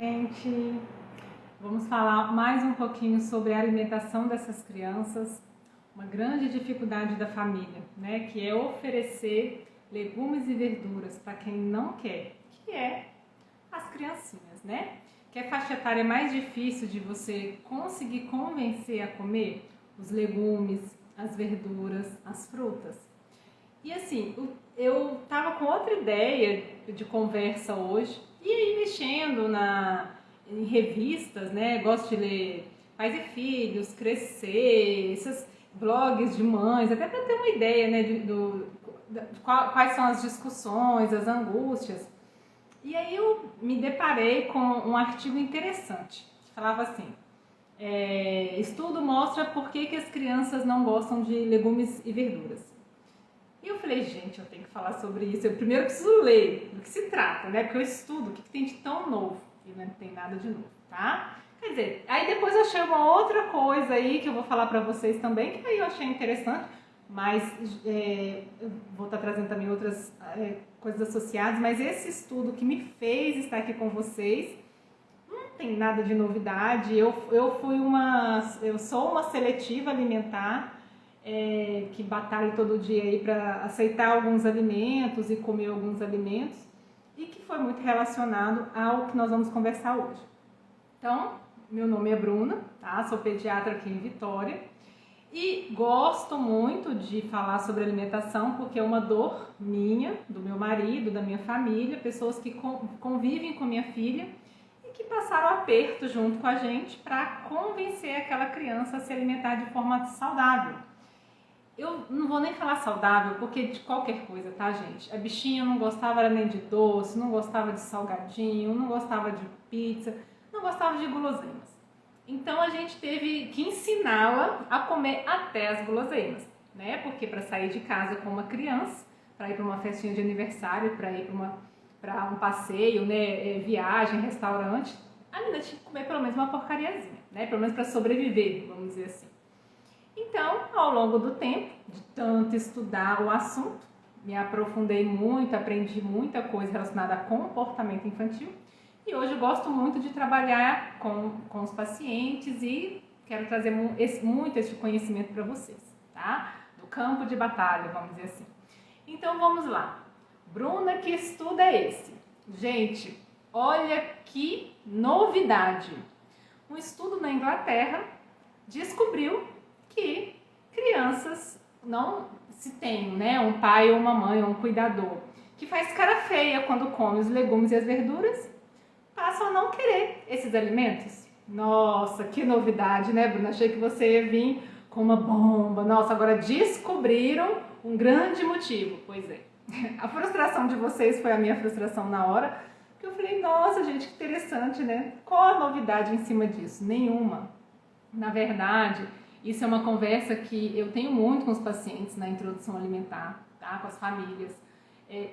gente! Vamos falar mais um pouquinho sobre a alimentação dessas crianças, uma grande dificuldade da família, né? Que é oferecer legumes e verduras para quem não quer, que é as criancinhas, né? Que é a faixa etária mais difícil de você conseguir convencer a comer os legumes, as verduras, as frutas. E assim, eu tava com outra ideia de conversa hoje, e aí mexendo em revistas, né? Gosto de ler Pais e Filhos, Crescer, esses blogs de mães, até para ter uma ideia, né, de quais são as discussões, as angústias. E aí eu me deparei com um artigo interessante, que falava assim, estudo mostra por que as crianças não gostam de legumes e verduras. E eu falei, gente, eu tenho que falar sobre isso. Eu primeiro preciso ler do que se trata, né? Porque eu estudo o que tem de tão novo. E não tem nada de novo, tá? Quer dizer, aí depois eu achei uma outra coisa aí que eu vou falar pra vocês também, que aí eu achei interessante, mas eu vou estar trazendo também outras coisas associadas, mas esse estudo que me fez estar aqui com vocês não tem nada de novidade. Eu sou uma seletiva alimentar, que batalha todo dia aí para aceitar alguns alimentos e comer alguns alimentos, e que foi muito relacionado ao que nós vamos conversar hoje. Então, meu nome é Bruna, tá? Sou pediatra aqui em Vitória e gosto muito de falar sobre alimentação porque é uma dor minha, do meu marido, da minha família, pessoas que convivem com minha filha e que passaram aperto junto com a gente para convencer aquela criança a se alimentar de forma saudável. Eu não vou nem falar saudável, porque de qualquer coisa, tá, gente? A bichinha não gostava nem de doce, não gostava de salgadinho, não gostava de pizza, não gostava de guloseimas. Então a gente teve que ensiná-la a comer até as guloseimas, né? Porque para sair de casa com uma criança, para ir para uma festinha de aniversário, para ir para um passeio, né? Viagem, restaurante, a menina tinha que comer pelo menos uma porcariazinha, né? Pelo menos para sobreviver, vamos dizer assim. Então, ao longo do tempo, de tanto estudar o assunto, me aprofundei muito, aprendi muita coisa relacionada a comportamento infantil e hoje eu gosto muito de trabalhar com os pacientes e quero trazer muito esse conhecimento para vocês, tá? Do campo de batalha, vamos dizer assim. Então, vamos lá. Bruna, que estudo é esse? Gente, olha que novidade! Um estudo na Inglaterra descobriu que crianças não se tem, né, um pai ou uma mãe ou um cuidador que faz cara feia quando come os legumes e as verduras, passam a não querer esses alimentos. Nossa, que novidade, né, Bruna? Achei que você ia vir com uma bomba. Nossa, agora descobriram um grande motivo. Pois é, a frustração de vocês foi a minha frustração na hora, que eu falei, nossa, gente, que interessante, né? Qual a novidade em cima disso? Nenhuma. Na verdade, isso é uma conversa que eu tenho muito com os pacientes na introdução alimentar, tá? Com as famílias.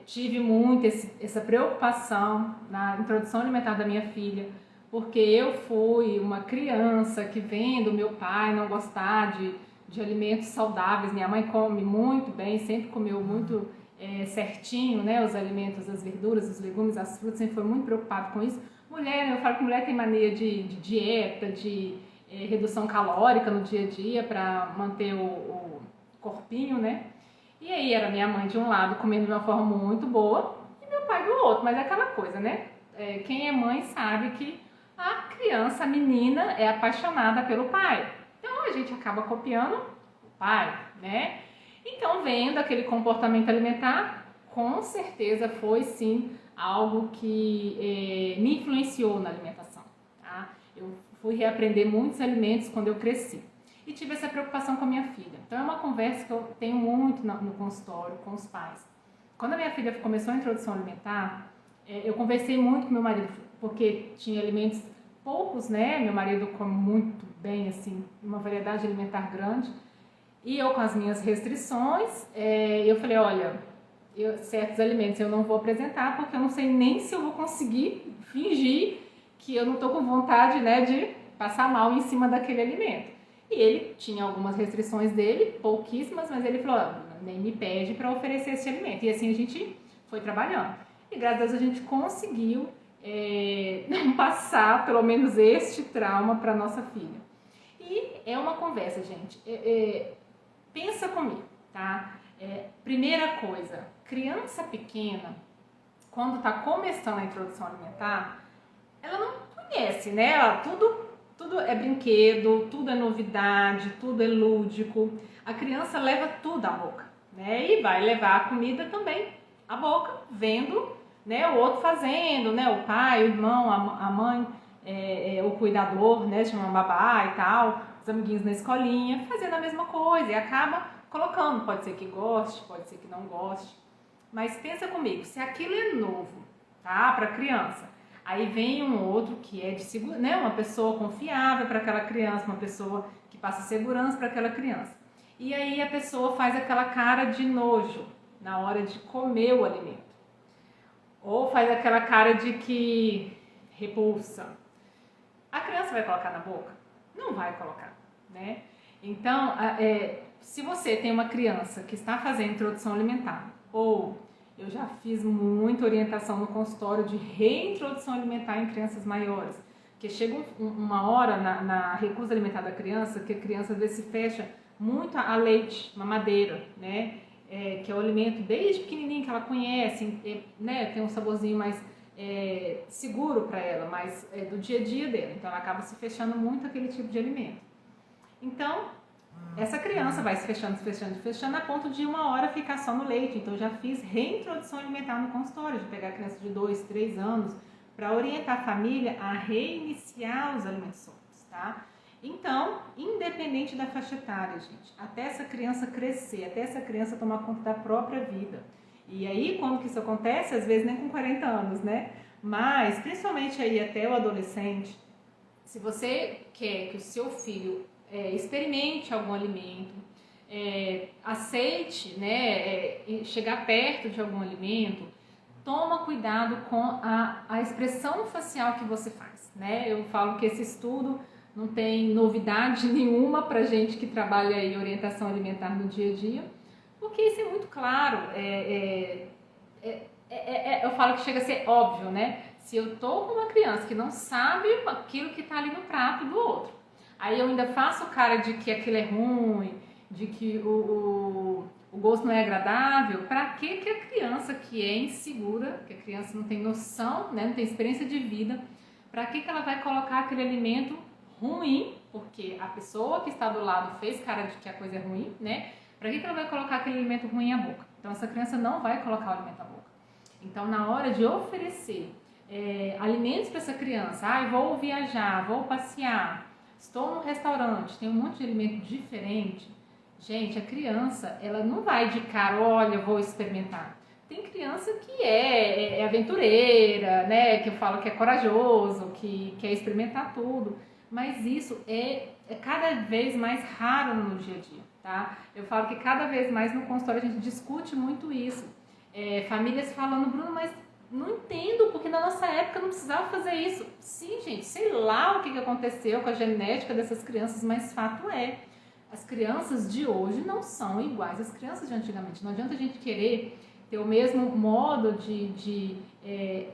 Tive muito essa preocupação na introdução alimentar da minha filha, porque eu fui uma criança que vendo meu pai não gostar de alimentos saudáveis. Minha mãe come muito bem, sempre comeu muito certinho, né? Os alimentos, as verduras, os legumes, as frutas, sempre foi muito preocupada com isso. Mulher, eu falo que mulher tem mania de dieta, de redução calórica no dia a dia para manter o corpinho, né? E aí era minha mãe de um lado comendo de uma forma muito boa e meu pai do outro, mas é aquela coisa, né? Quem é mãe sabe que a criança, a menina, é apaixonada pelo pai. Então a gente acaba copiando o pai, né? Então, vendo aquele comportamento alimentar, com certeza foi sim algo que me influenciou na alimentação, tá? Eu fui reaprender muitos alimentos quando eu cresci. E tive essa preocupação com a minha filha. Então é uma conversa que eu tenho muito no consultório com os pais. Quando a minha filha começou a introdução alimentar, eu conversei muito com meu marido, porque tinha alimentos poucos, né? Meu marido come muito bem, assim, uma variedade alimentar grande. E eu com as minhas restrições, eu falei, olha, certos alimentos eu não vou apresentar, porque eu não sei nem se eu vou conseguir fingir que eu não estou com vontade, né, de passar mal em cima daquele alimento. E ele tinha algumas restrições dele, pouquíssimas, mas ele falou, nem me pede para oferecer esse alimento. E assim a gente foi trabalhando. E graças a Deus a gente conseguiu não passar, pelo menos, este trauma para nossa filha. E é uma conversa, gente. Pensa comigo, tá? Primeira coisa, criança pequena, quando está começando a introdução alimentar, ela não conhece, né? Tudo é brinquedo, tudo é novidade, tudo é lúdico. A criança leva tudo à boca, né? E vai levar a comida também à boca, vendo, né, o outro fazendo, né? O pai, o irmão, a mãe, o cuidador, né? Chama babá e tal, os amiguinhos na escolinha, fazendo a mesma coisa e acaba colocando. Pode ser que goste, pode ser que não goste. Mas pensa comigo, se aquilo é novo, tá? Para criança. Aí vem um outro que é de segurança, né? Uma pessoa confiável para aquela criança, uma pessoa que passa segurança para aquela criança. E aí a pessoa faz aquela cara de nojo na hora de comer o alimento. Ou faz aquela cara de que repulsa. A criança vai colocar na boca? Não vai colocar, né? Então, se você tem uma criança que está fazendo introdução alimentar, ou eu já fiz muita orientação no consultório de reintrodução alimentar em crianças maiores, que chega uma hora na recusa alimentar da criança, que a criança às vezes se fecha muito a leite, mamadeira, né? Que é o alimento desde pequenininho que ela conhece, né? Tem um saborzinho mais seguro para ela, mais do dia a dia dela. Então ela acaba se fechando muito aquele tipo de alimento. Então, essa criança vai se fechando a ponto de uma hora ficar só no leite. Então, eu já fiz reintrodução alimentar no consultório, de pegar a criança de 2, 3 anos, para orientar a família a reiniciar os alimentos sólidos, tá? Então, independente da faixa etária, gente, até essa criança crescer, até essa criança tomar conta da própria vida. E aí, quando que isso acontece? Às vezes nem com 40 anos, né? Mas, principalmente aí até o adolescente, se você quer que o seu filho experimente algum alimento, aceite, né, chegar perto de algum alimento, toma cuidado com a expressão facial que você faz, né? Eu falo que esse estudo não tem novidade nenhuma pra gente que trabalha em orientação alimentar no dia a dia, porque isso é muito claro, eu falo que chega a ser óbvio, né? Se eu tô com uma criança que não sabe aquilo que tá ali no prato do outro, aí eu ainda faço cara de que aquilo é ruim, de que o gosto não é agradável, para que a criança que é insegura, que a criança não tem noção, né, não tem experiência de vida, para que ela vai colocar aquele alimento ruim, porque a pessoa que está do lado fez cara de que a coisa é ruim, né? Para que ela vai colocar aquele alimento ruim à boca? Então essa criança não vai colocar o alimento à boca. Então na hora de oferecer alimentos para essa criança, vou viajar, vou passear, estou num restaurante, tem um monte de alimento diferente. Gente, a criança, ela não vai de cara, olha, vou experimentar. Tem criança que é aventureira, né? Que eu falo que é corajoso, que quer experimentar tudo. Mas isso é cada vez mais raro no dia a dia, tá? Eu falo que cada vez mais no consultório a gente discute muito isso. Famílias falando, Bruno, mas não entendo, porque na nossa época não precisava fazer isso. Sim, gente, sei lá o que aconteceu com a genética dessas crianças, mas fato é, as crianças de hoje não são iguais às crianças de antigamente. Não adianta a gente querer ter o mesmo modo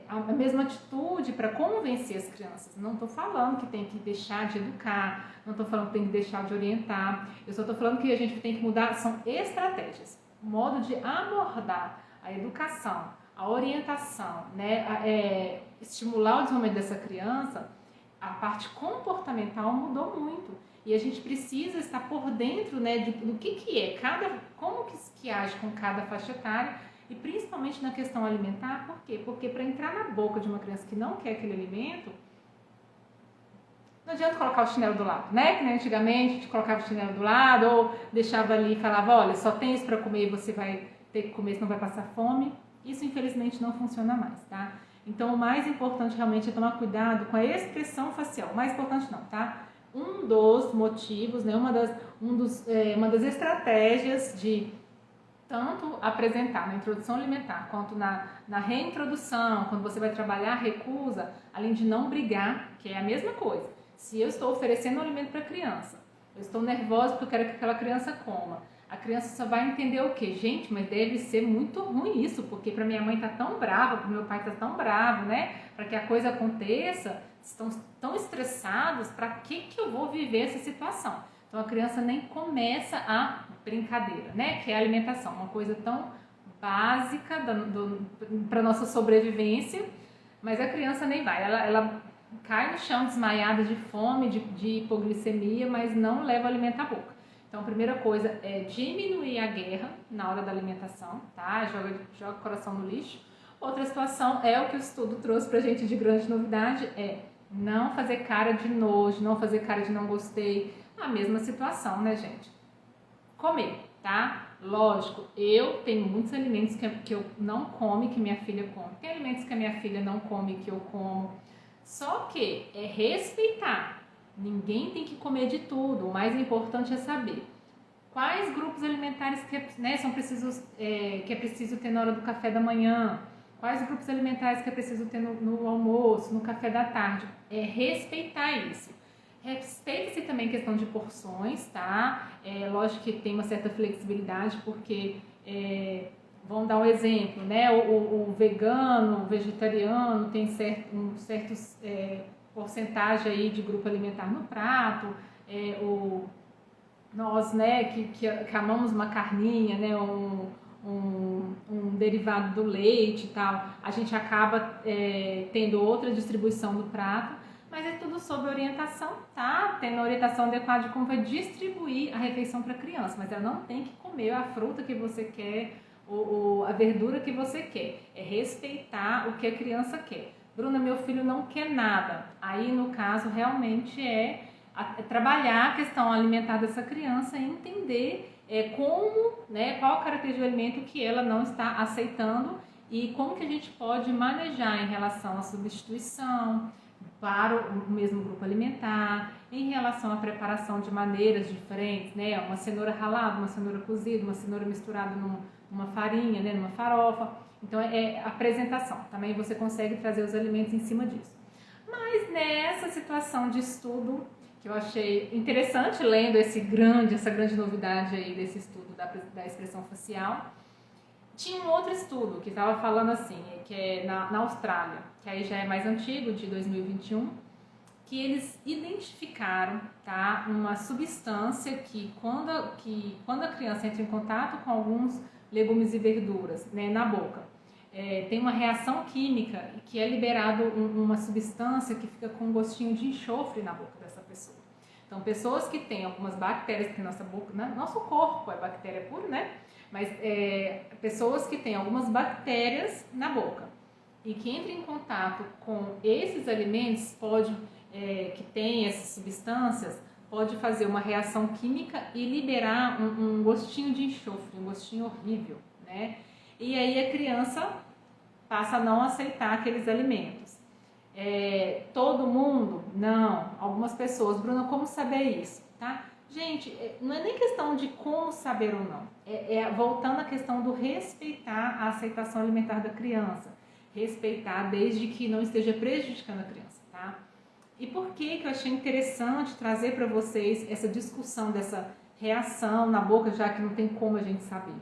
a mesma atitude para convencer as crianças. Não estou falando que tem que deixar de educar, não estou falando que tem que deixar de orientar, eu só estou falando que a gente tem que mudar, são estratégias, o modo de abordar a educação, a orientação, né, estimular o desenvolvimento dessa criança. A parte comportamental mudou muito e a gente precisa estar por dentro, né, do que é como que age com cada faixa etária e principalmente na questão alimentar. Por quê? Porque para entrar na boca de uma criança que não quer aquele alimento, não adianta colocar o chinelo do lado, né? Que nem antigamente a gente colocava o chinelo do lado ou deixava ali e falava, olha, só tem isso para comer e você vai ter que comer, senão vai passar fome. Isso infelizmente não funciona mais, tá? Então o mais importante realmente é tomar cuidado com a expressão facial. O mais importante não, tá? Um dos motivos, né, uma das estratégias de tanto apresentar na introdução alimentar quanto na reintrodução, quando você vai trabalhar a recusa, além de não brigar, que é a mesma coisa. Se eu estou oferecendo um alimento para a criança, eu estou nervosa porque eu quero que aquela criança coma. A criança só vai entender o quê? Gente, mas deve ser muito ruim isso, porque para minha mãe tá tão brava, para meu pai tá tão bravo, né? Para que a coisa aconteça, estão tão estressados, para que eu vou viver essa situação? Então a criança nem começa a brincadeira, né? Que é a alimentação, uma coisa tão básica para nossa sobrevivência, mas a criança nem vai, ela cai no chão desmaiada de fome, de hipoglicemia, mas não leva o alimento à boca. Então, a primeira coisa é diminuir a guerra na hora da alimentação, tá? Joga o coração no lixo. Outra situação é o que o estudo trouxe pra gente de grande novidade, é não fazer cara de nojo, não fazer cara de não gostei. A mesma situação, né, gente? Comer, tá? Lógico, eu tenho muitos alimentos que eu não como, que minha filha come. Tem alimentos que a minha filha não come, que eu como. Só que é respeitar. Ninguém tem que comer de tudo. O mais importante é saber quais grupos alimentares que, né, são precisos, que é preciso ter na hora do café da manhã, quais grupos alimentares que é preciso ter no almoço, no café da tarde. É respeitar isso. Respeite-se também questão de porções, tá? Lógico que tem uma certa flexibilidade, porque vamos dar um exemplo, né? O vegano, o vegetariano tem certos porcentagem aí de grupo alimentar no prato, nós, né, que amamos uma carninha, né, um derivado do leite e tal, a gente acaba tendo outra distribuição do prato, mas é tudo sob orientação, tá? Tendo a orientação adequada de como vai distribuir a refeição para a criança, mas ela não tem que comer a fruta que você quer, a verdura que você quer, é respeitar o que a criança quer. Bruna, meu filho não quer nada. Aí, no caso, realmente é trabalhar a questão alimentar dessa criança e entender como, né, qual a característica do alimento que ela não está aceitando e como que a gente pode manejar em relação à substituição para o mesmo grupo alimentar, em relação à preparação de maneiras diferentes, né, uma cenoura ralada, uma cenoura cozida, uma cenoura misturada numa farinha, né, numa farofa. Então, apresentação. Também você consegue trazer os alimentos em cima disso. Mas nessa situação de estudo, que eu achei interessante, lendo essa grande novidade aí desse estudo da expressão facial, tinha um outro estudo que estava falando assim, que é na Austrália, que aí já é mais antigo, de 2021, que eles identificaram, tá, uma substância que quando a criança entra em contato com alguns legumes e verduras, né, na boca, tem uma reação química que é liberado uma substância que fica com um gostinho de enxofre na boca dessa pessoa. Então, pessoas que têm algumas bactérias, que nossa boca, né, nosso corpo é bactéria pura, né? Mas pessoas que têm algumas bactérias na boca e que entram em contato com esses alimentos, que tem essas substâncias, pode fazer uma reação química e liberar um gostinho de enxofre, um gostinho horrível, né? E aí a criança passa a não aceitar aqueles alimentos. Todo mundo? Não. Algumas pessoas. Bruna, como saber isso? Tá? Gente, não é nem questão de como saber ou não. Voltando à questão do respeitar a aceitação alimentar da criança. Respeitar desde que não esteja prejudicando a criança, tá? E por que eu achei interessante trazer para vocês essa discussão dessa reação na boca, já que não tem como a gente saber?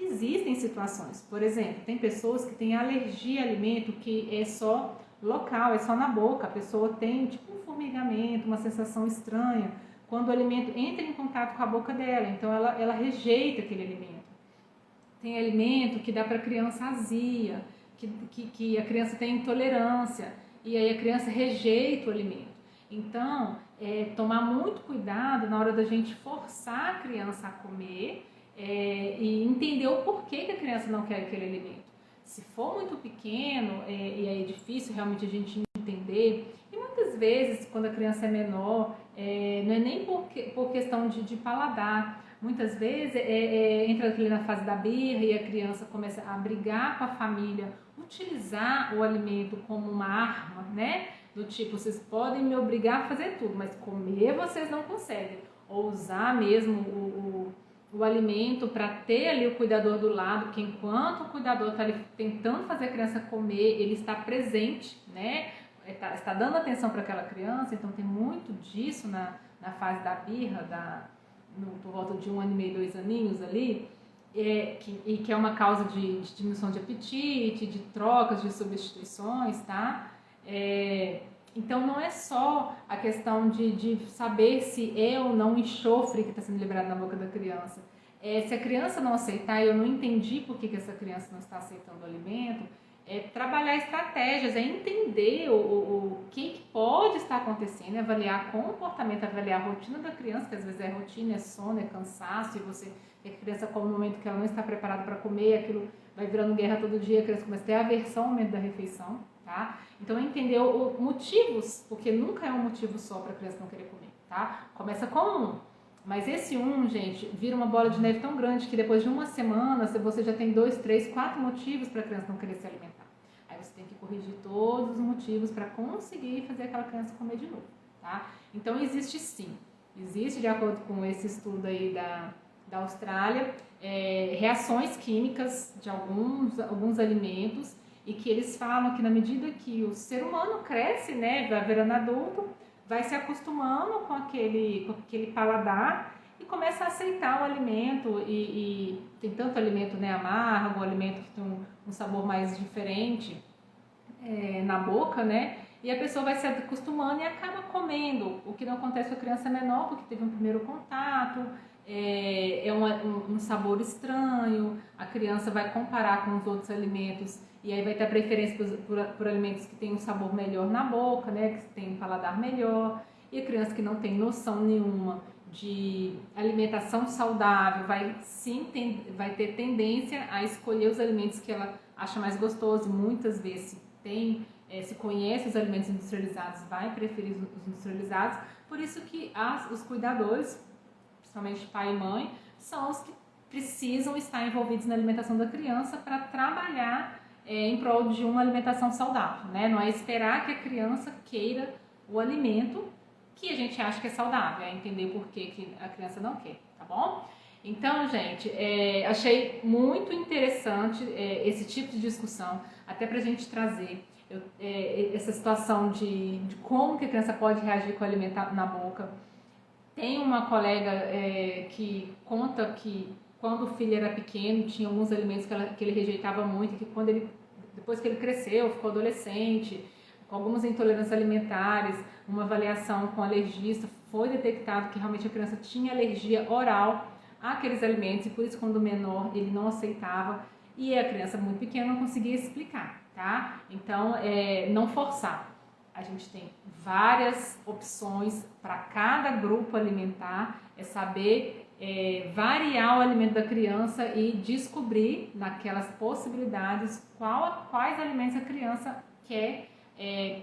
Existem situações, por exemplo, tem pessoas que têm alergia a alimento que é só local, é só na boca. A pessoa tem tipo um formigamento, uma sensação estranha quando o alimento entra em contato com a boca dela, então ela rejeita aquele alimento. Tem alimento que dá para a criança azia, que a criança tem intolerância e aí a criança rejeita o alimento. Então, tomar muito cuidado na hora da gente forçar a criança a comer e entender o porquê que a criança não quer aquele alimento. Se for muito pequeno e é difícil realmente a gente entender, e muitas vezes quando a criança é menor, não é nem por questão de paladar, muitas vezes entra ali na fase da birra e a criança começa a brigar com a família, utilizar o alimento como uma arma, né? Do tipo, vocês podem me obrigar a fazer tudo, mas comer vocês não conseguem. Ou usar mesmo o alimento para ter ali o cuidador do lado, que enquanto o cuidador está ali tentando fazer a criança comer, ele está presente, né? Está dando atenção para aquela criança, então tem muito disso na fase da birra, por volta de 1 ano e meio, 2 aninhos ali, que é uma causa de diminuição de apetite, de trocas, de substituições, tá? Então não é só a questão de saber se é ou não enxofre que está sendo liberado na boca da criança. Se a criança não aceitar, e eu não entendi por que essa criança não está aceitando o alimento, trabalhar estratégias, entender o que pode estar acontecendo, avaliar comportamento, avaliar a rotina da criança, que às vezes é rotina, é sono, é cansaço, e a criança come no momento que ela não está preparada para comer, aquilo vai virando guerra todo dia, a criança começa a ter aversão ao momento da refeição, tá? Então entender motivos, porque nunca é um motivo só para a criança não querer comer, tá? Começa com um, mas esse gente, vira uma bola de neve tão grande que depois de uma semana você já tem 2, 3, 4 motivos para a criança não querer se alimentar. Aí você tem que corrigir todos os motivos para conseguir fazer aquela criança comer de novo, tá? Então existe sim, existe de acordo com esse estudo aí da Austrália, reações químicas de alguns alimentos, e que eles falam que na medida que o ser humano cresce, né, vai virando adulto, vai se acostumando com aquele paladar e começa a aceitar o alimento, e tem tanto alimento, né, amargo, alimento que tem um sabor mais diferente na boca, né, e a pessoa vai se acostumando e acaba comendo, o que não acontece com a criança menor, porque teve um primeiro contato, um sabor estranho, a criança vai comparar com os outros alimentos e aí vai ter preferência por alimentos que têm um sabor melhor na boca, né, que tem um paladar melhor, e a criança que não tem noção nenhuma de alimentação saudável vai ter tendência a escolher os alimentos que ela acha mais gostoso, muitas vezes se conhece os alimentos industrializados, vai preferir os industrializados, por isso que os cuidadores, principalmente pai e mãe, são os que precisam estar envolvidos na alimentação da criança para trabalhar em prol de uma alimentação saudável, né? Não é esperar que a criança queira o alimento que a gente acha que é saudável, é entender por que a criança não quer, tá bom? Então, gente, achei muito interessante esse tipo de discussão, até pra gente trazer essa situação de como que a criança pode reagir com o alimento na boca. Tem uma colega que conta que quando o filho era pequeno, tinha alguns alimentos que ele rejeitava muito, que depois que ele cresceu, ficou adolescente, com algumas intolerâncias alimentares, uma avaliação com alergista, foi detectado que realmente a criança tinha alergia oral àqueles alimentos, e por isso quando menor ele não aceitava, e a criança muito pequena não conseguia explicar, tá? Então, não forçar. A gente tem várias opções para cada grupo alimentar, saber variar o alimento da criança e descobrir naquelas possibilidades quais alimentos a criança quer,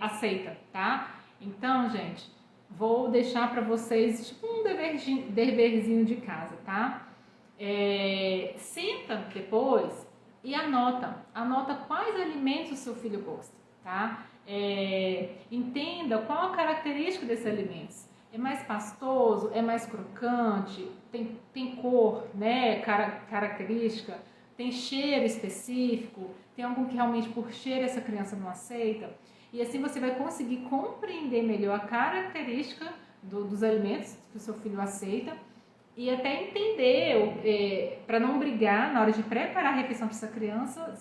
aceita, tá? Então, gente, vou deixar para vocês tipo um deverzinho de casa, tá? Senta depois e anota quais alimentos o seu filho gosta, tá? Entenda qual a característica desses alimentos. É mais pastoso? É mais crocante? Tem cor, né? Característica? Tem cheiro específico? Tem algum que realmente por cheiro essa criança não aceita? E assim você vai conseguir compreender melhor a característica dos alimentos que o seu filho aceita, e até entender, para não brigar na hora de preparar a refeição para essa criança,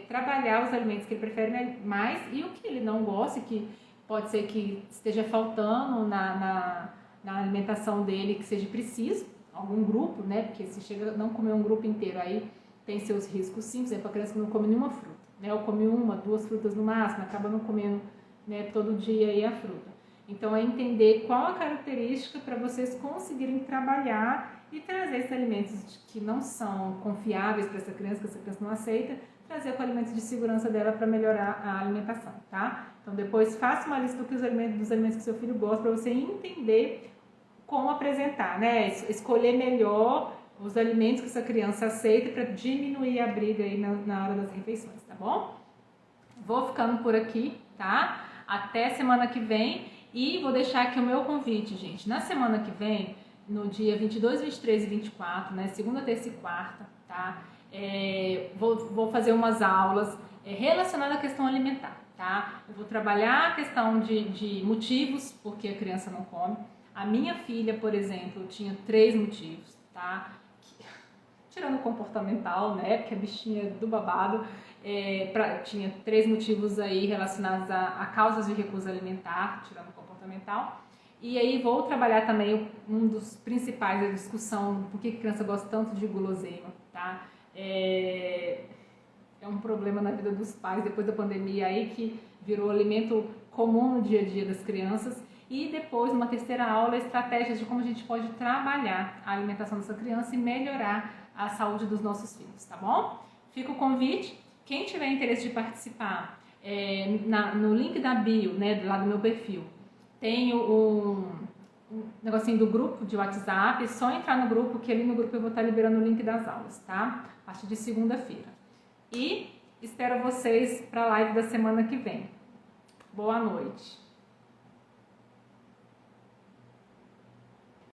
trabalhar os alimentos que ele prefere mais e o que ele não gosta, que pode ser que esteja faltando na alimentação dele, que seja preciso, algum grupo, né? Porque se chega a não comer um grupo inteiro, aí tem seus riscos sim, por exemplo, a criança que não come nenhuma fruta, né? Ou come 1, 2 frutas no máximo, acaba não comendo, né, todo dia aí a fruta. Então, é entender qual a característica para vocês conseguirem trabalhar e trazer esses alimentos que não são confiáveis para essa criança, que essa criança não aceita, trazer com alimentos de segurança dela para melhorar a alimentação, tá? Então, depois faça uma lista dos alimentos que seu filho gosta para você entender como apresentar, né? Escolher melhor os alimentos que essa criança aceita para diminuir a briga aí na hora das refeições, tá bom? Vou ficando por aqui, tá? Até semana que vem. E vou deixar aqui o meu convite, gente. Na semana que vem, no dia 22, 23 e 24, né? Segunda, terça e quarta, tá? Vou fazer umas aulas relacionadas à questão alimentar, tá? Eu vou trabalhar a questão de motivos porque a criança não come, A minha filha, por exemplo, tinha 3 motivos, tá? Tirando o comportamental, né? Porque a bichinha é do babado, tinha 3 motivos aí relacionados a causas de recusa alimentar, tirando o comportamental. E aí vou trabalhar também um dos principais da discussão, por que a criança gosta tanto de guloseima, tá? É um problema na vida dos pais depois da pandemia aí, que virou alimento comum no dia a dia das crianças. E depois, numa terceira aula, estratégias de como a gente pode trabalhar a alimentação dessa criança e melhorar a saúde dos nossos filhos, tá bom? Fica o convite. Quem tiver interesse de participar, no link da bio, né, lá do meu perfil, tem um negocinho do grupo de WhatsApp. É só entrar no grupo, que ali no grupo eu vou estar liberando o link das aulas, tá? A partir de segunda-feira. E espero vocês para a live da semana que vem. Boa noite.